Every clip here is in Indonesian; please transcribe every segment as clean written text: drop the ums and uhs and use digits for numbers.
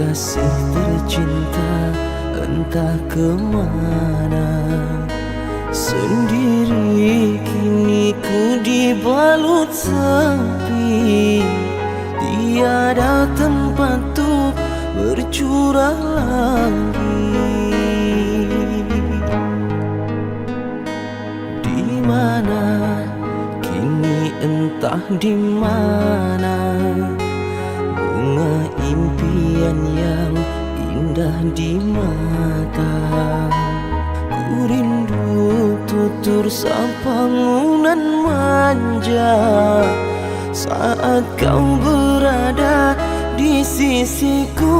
Kekasih tercinta entah kemana, sendiri kini ku dibalut sepi. Tiada tempat untuk bercurah lagi. Di mana kini entah di mana bunga impian yang indah di mata. Ku rindu tutur sapa ngunan manja saat kau berada di sisiku.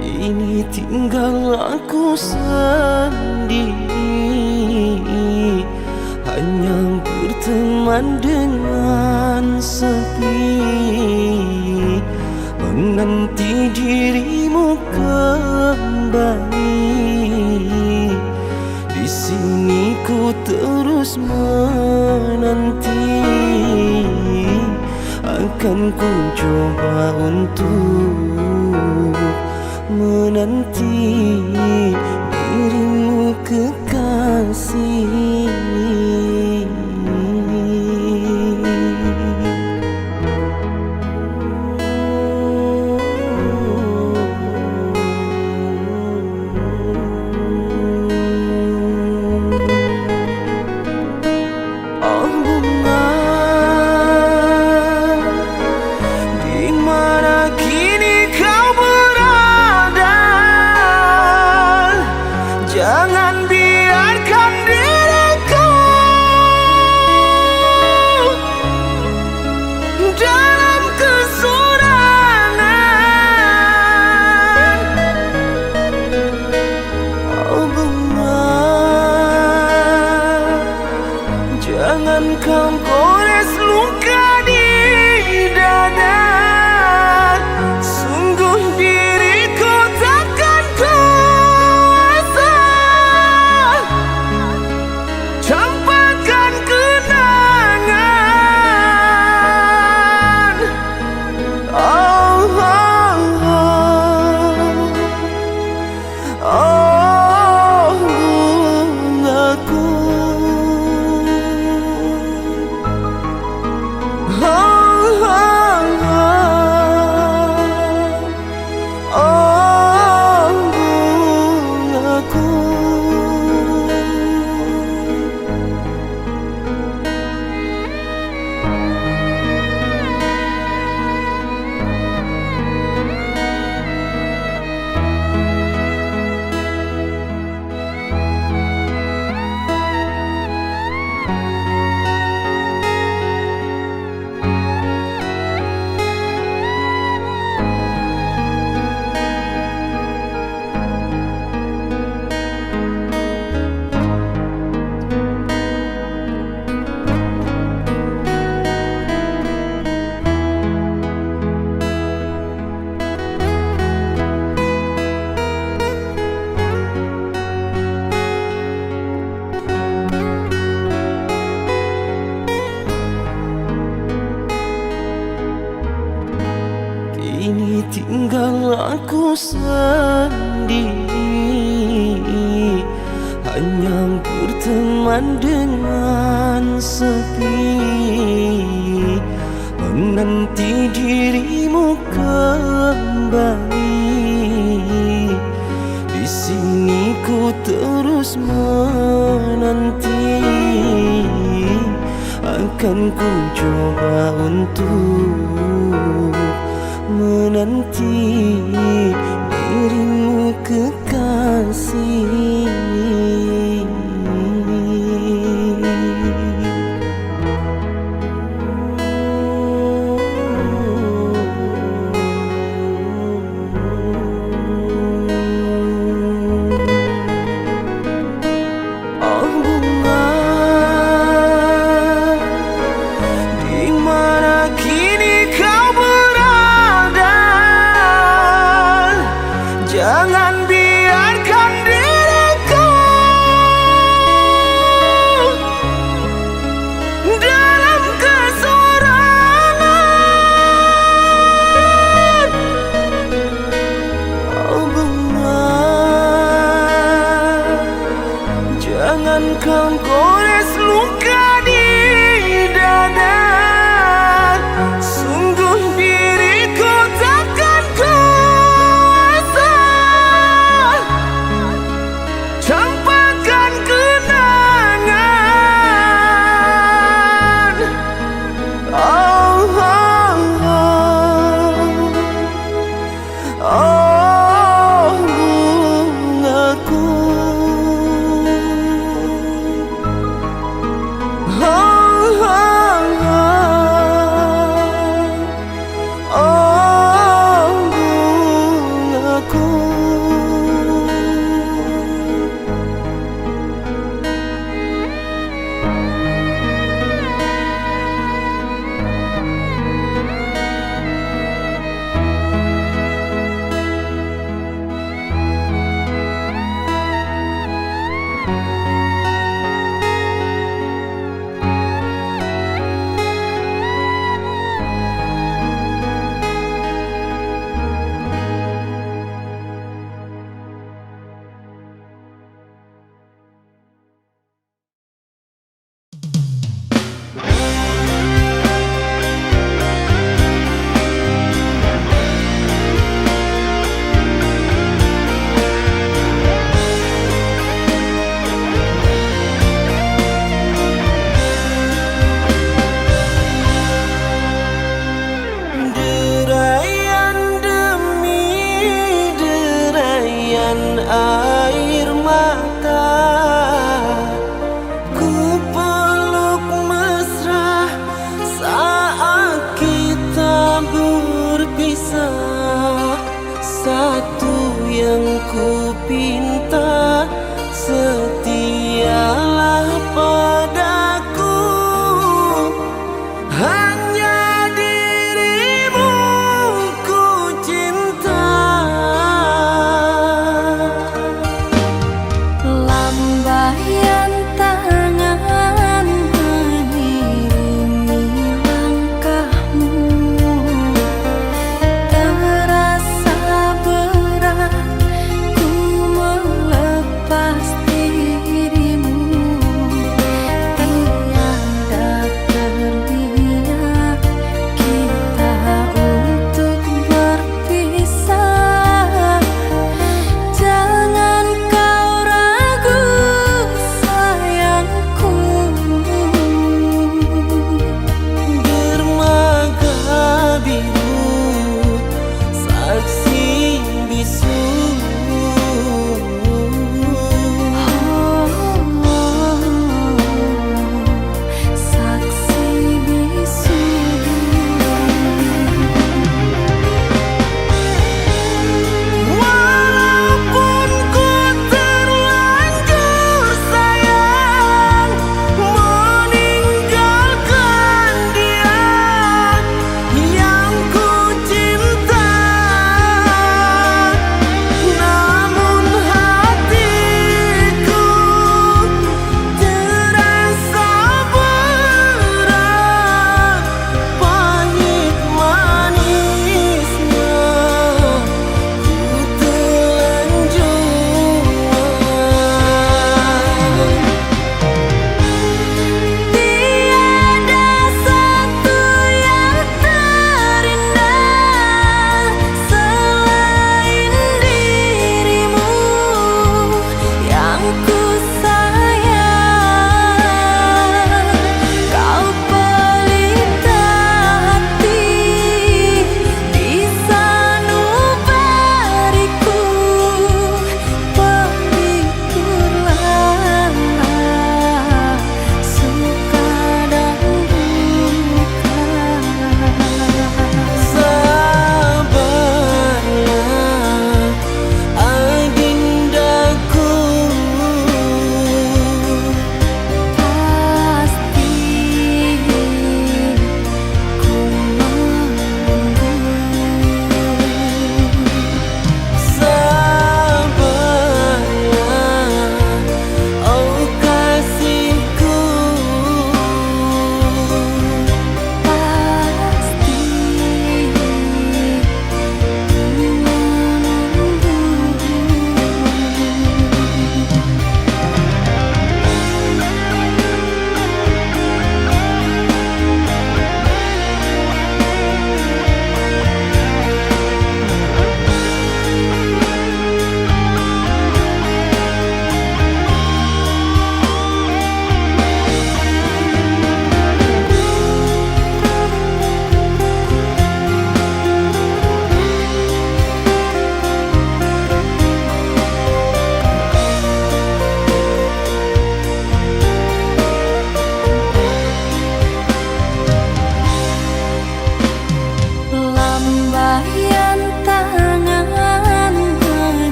Kini tinggal aku sendiri, hanya berteman dengan sepi, menanti dirimu kembali. Di sini ku terus menanti, akan ku coba untuk menanti dirimu kekasih. Jangan biarkan diriku dalam kesurangan. Oh bunga, jangan kau gores luka di dada. Sungguh diriku takkan kuasa campakkan kenangan. Oh, oh, oh, oh, bungaku. Oh, oh, oh, oh, bungaku. Kini tinggal aku sendiri, hanya berteman dengan sepi, menanti dirimu kembali. Di sini ku terus menanti, akan ku coba untuk menanti dirimu kekasih. Oh bunga, di mana kini kau berada. Jangan biarkan diriku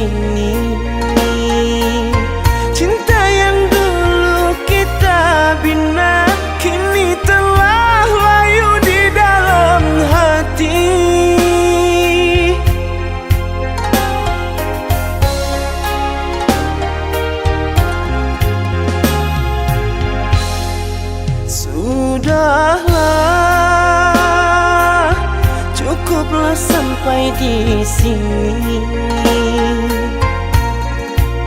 sini. Cinta yang dulu kita bina kini telah layu di dalam hati. Sudahlah, cukuplah sampai di sini.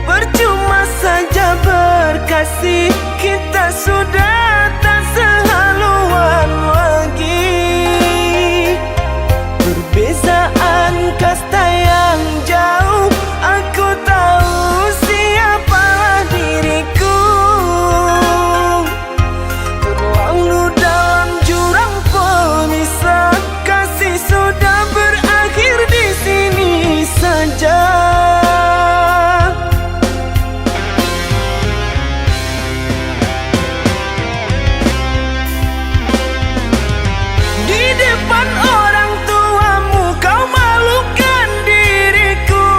Percuma saja berkasih, kita sudah tak sehaluan lagi. Perbezaan kasta yang jauh, aku tahu siapalah diriku. Terlalu dalam jurang pemisah, kasih sudah berakhir di sini saja. Di depan orang tuamu kau malukan diriku.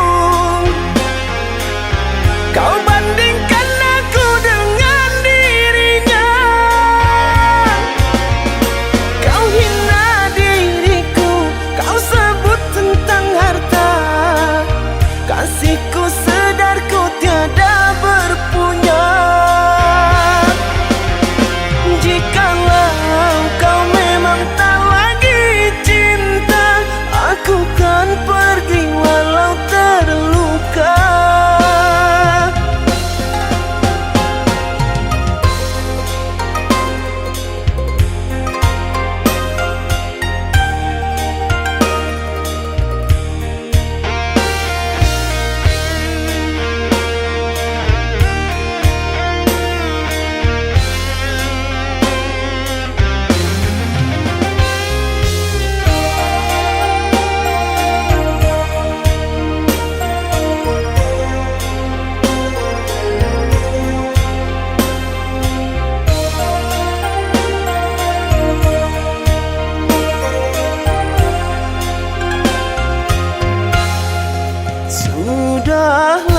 Kau bandingkan aku dengan dirinya. Kau hina diriku, kau sebut tentang harta. Kasihku sedarku tiada berpunya. Jikalau kau memang tak lagi cinta, aku kan pergi walau terluka.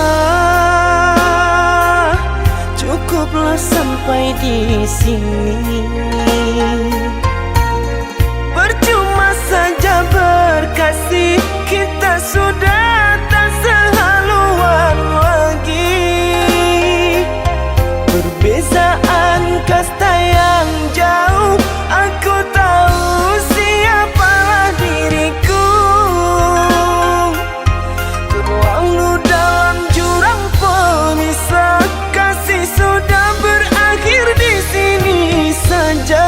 Sudahlah, cukuplah sampai di sini. Percuma saja berkasih, kita sudah tak sehaluan lagi. Perbezaan kasta yang jauh, aku tahu siapalah diriku. Terlalu dalam jurang pemisah, kasih sudah berakhir di sini saja.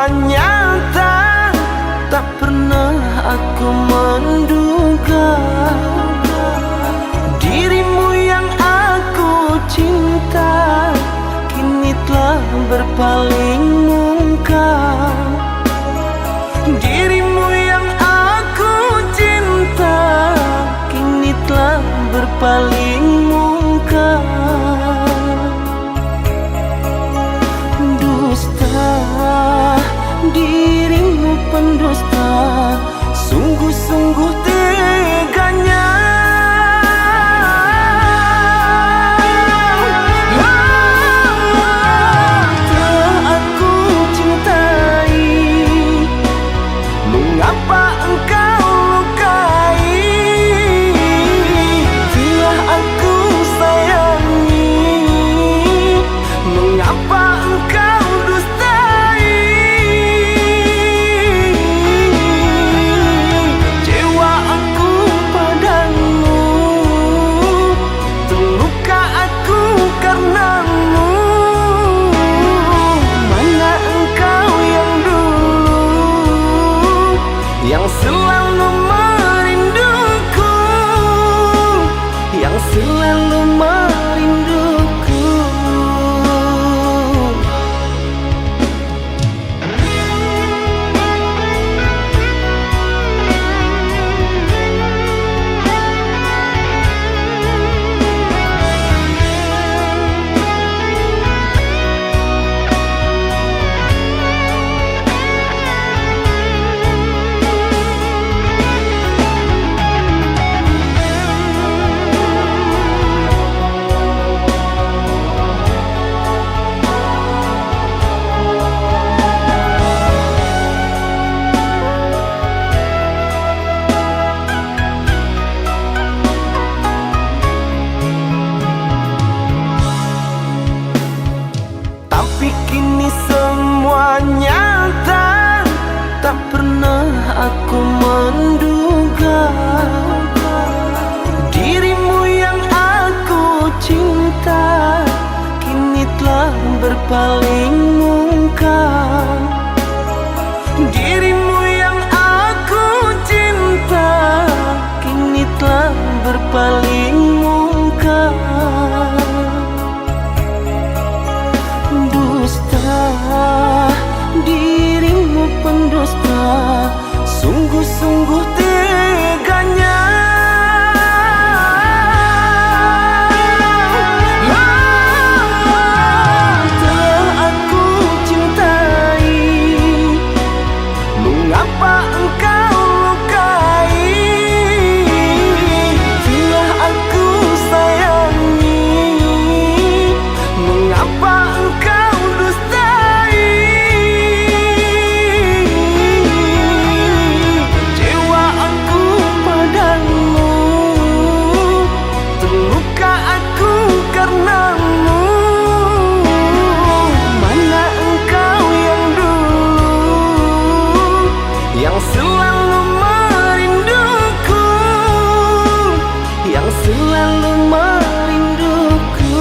semua nyata, tak pernah aku menduga dirimu yang aku cinta kini telah berpaling muka. Dirimu yang aku cinta kini telah berpaling muka. Dusta, dirimu pendusta, sungguh-sungguh teganya. Telah aku cintai, mengapa engkau lukai? Telah aku sayangi, mengapa engkau dustai? Kecewa aku padamu, terluka aku karenamu. Mana engkau yang dulu, yang selalu merinduku, yang selalu merinduku. Tapi kini semua nyata, tak pernah aku menduga dirimu yang aku cinta kini telah berpaling muka. Dirimu yang aku cinta kini telah berpaling muka. Dusta, dirimu pendusta, sungguh-sungguh teganya. Telah aku cintai, mengapa engkau lukai? Telah aku sayangi, mengapa engkau dustai? Kecewa aku padamu, terluka aku karenamu. Mana engkau yang dulu, yang selalu merinduku, yang selalu merinduku.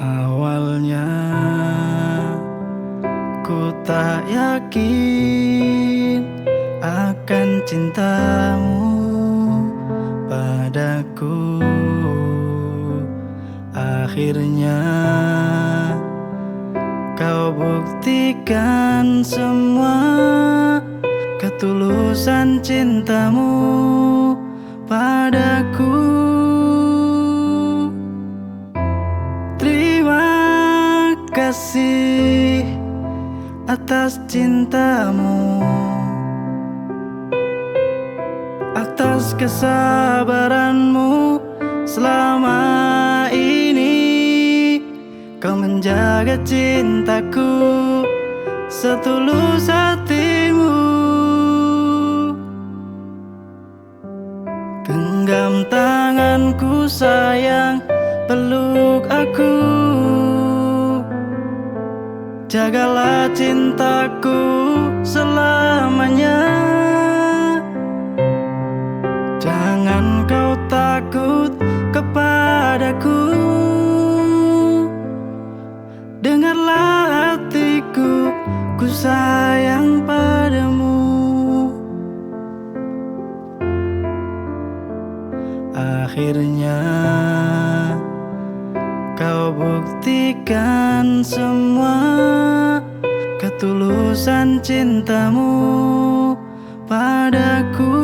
Awalnya ku tak yakin akan cintamu padaku. Akhirnya kau buktikan semua ketulusan cintamu padaku. Terima kasih atas cintamu, atas kesabaranmu selama ini. Kau menjaga cintaku setulus hatimu. Genggam tanganku sayang, peluk aku. Jagalah cintaku selamanya. Jangan kau takut kepadaku. Dengarlah hatiku, ku sayang padamu. Akhirnya kau buktikan semua ketulusan cintamu padaku.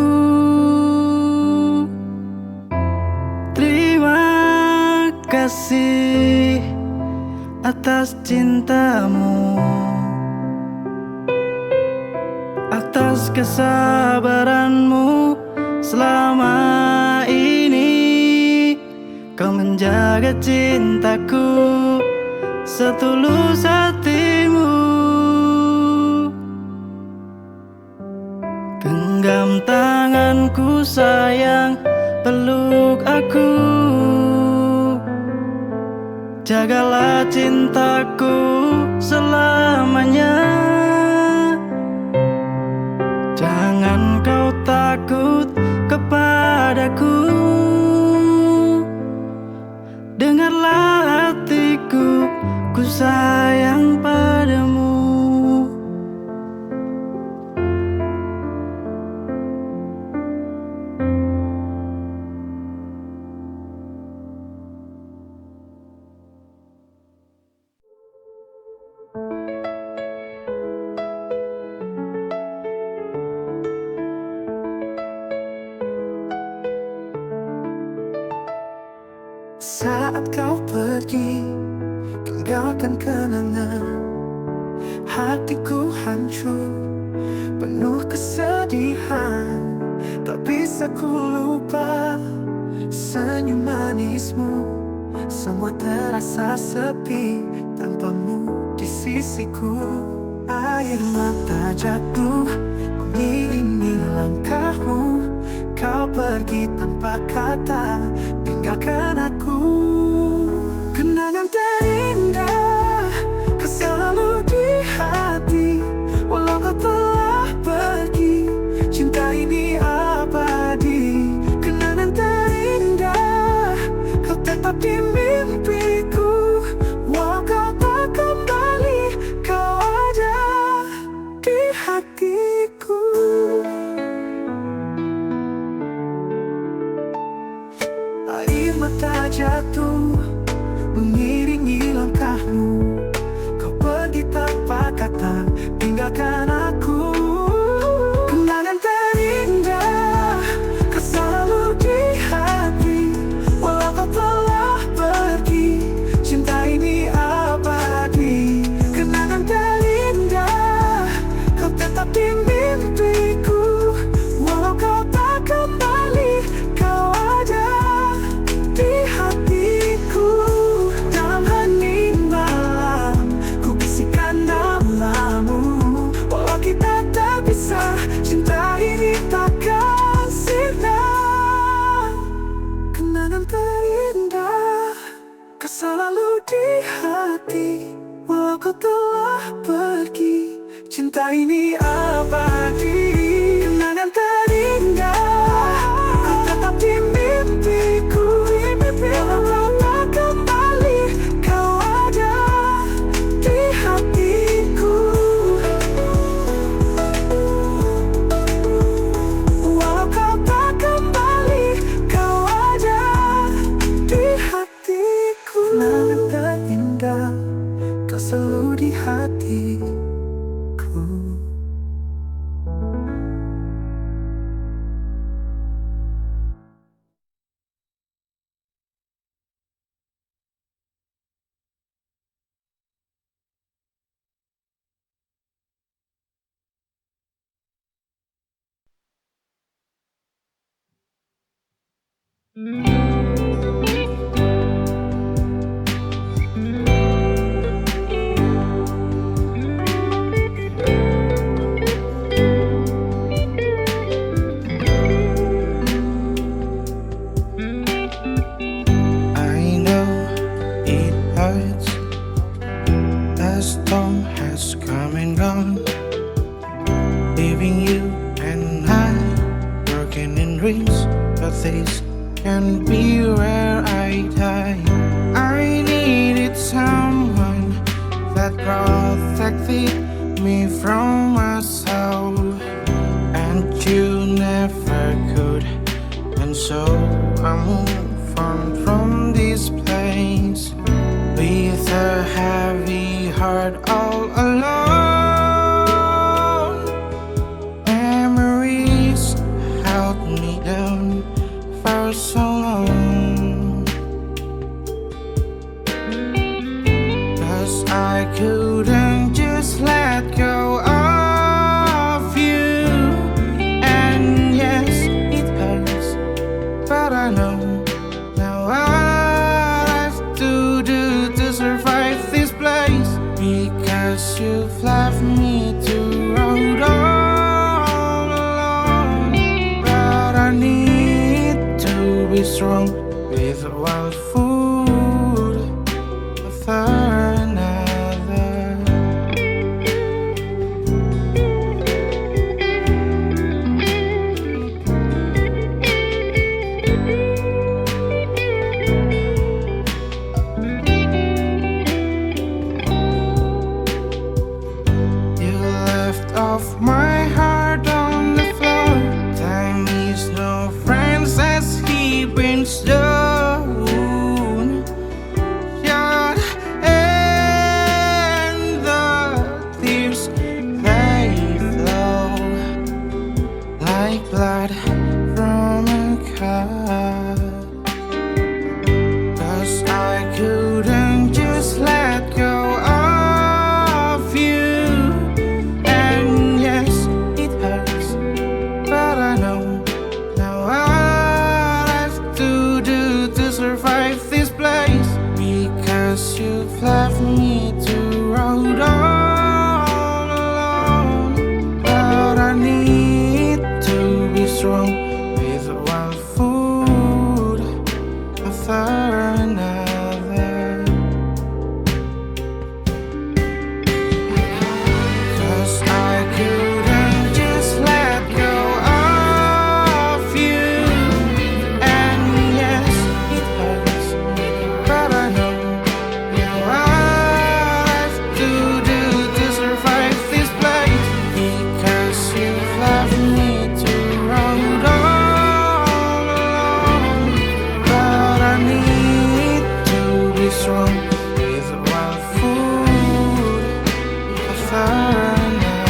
Terima kasih atas cintamu, atas kesabaranmu selama ini. Kau menjaga cintaku setulus hatimu. Genggam tanganku sayang, peluk aku. Jagalah cintaku selamanya. Jangan kau takut kepadaku. Dengarlah hatiku, ku sayang padamu. Saat kau pergi, tinggalkan kenangan. Hatiku hancur, penuh kesedihan. Tak bisa ku lupa senyum manismu. Semua terasa sepi tanpamu di sisiku. Air mata jatuh mengiringi langkahmu. Kau pergi tanpa kata, tinggalkan aku. Kenangan terindah kau selalu di hati. Walau kau telah pergi, cinta ini abadi. Kenangan terindah kau tetap di mimpiku. Walau kau tak kembali, kau ada di hatiku. Air mata jatuh mengiringi langkahmu. Kau pergi tanpa kata, tinggalkan aku. Kenangan terindah kau selalu di hati. Walau kau telah pergi, cinta ini abadi. Kenangan terindah kau tetap di mimpiku. Walau kau tak kembali, kau ada di hatiku. Dalam hening malam, ku bisikan namamu. Walau kita tak bisa, cinta ini takkan sirna. Kenangan terindah kau selalu di hati. Walau kau telah pergi, cinta ini abadi. Kenangan terindah kau tetap di mimpiku. Walau kau tak kembali, kau ada di hatiku. Walau kau tak kembali, kau ada di hatiku. Kenangan terindah kau selalu di hatiku. I know it hurts. The storm has come and gone, leaving you and I broken in dreams. But this can be where I die. I needed someone that protected me from myself, and you never could. And so I move on from this place with a heavy heart all alone. Memories held me down for so long, 'cause I couldn't just let go of you. And yes, it hurts, but I know now what I have to do to survive this place. Because you've left me to road all alone. But I need to be strong with one foot after another. You left off my heart on the floor. Time is no friend, says he brings down. Yeah, and the tears they flow like blood from a cut. 'Cause I couldn't just let go of you. And yes, it hurts, but I know now what I have to do to survive this place. Because you've left me to road all alone. But I need to be strong with one foot after another. 'Cause I couldn't just let go of you. And yes, it hurts, but I know now what I have to do to survive this place. Because you've left me to road all alone. But I need to be strong with one foot after another.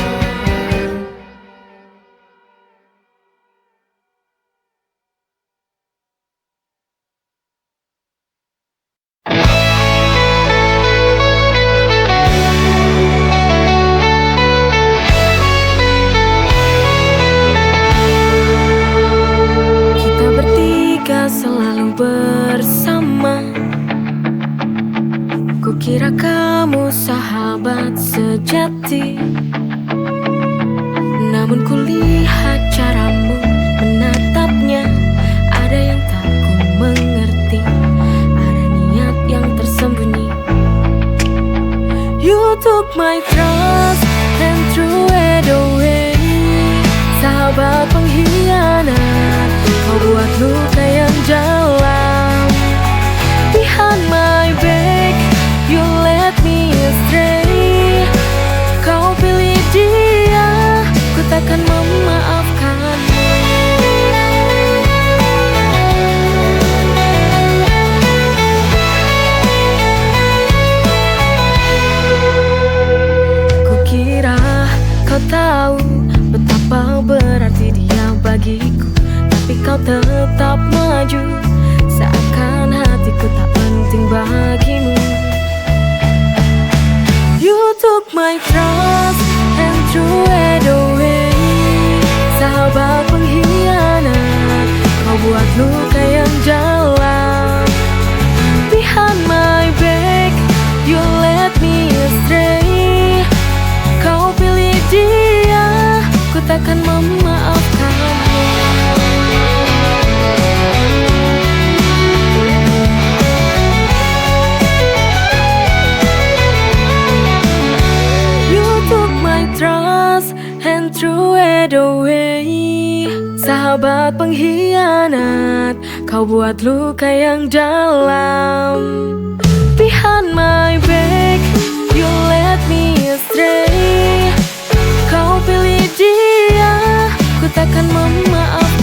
Kita bertiga selalu bersama. Kukira kamu sahabat sejati, namun kulihat caramu menatapnya. Ada yang tak ku mengerti, ada niat yang tersembunyi. You took my trust and threw it away. Sahabat pengkhianat, kau buat luka yang dalam. Behind my back, you led me astray. Kau pilih dia, ku takkan memaafkanmu. Kukira kau tahu betapa berarti dia bagiku, tapi kau tetap maju, seakan hatiku tak penting bagimu. You took my trust and threw it away. Sahabat pengkhianat, kau buat luka yang jauh. threw it away. Sahabat pengkhianat, kau buat luka yang dalam. Behind my back, you led me astray. Kau pilih dia, ku takkan memaafkan.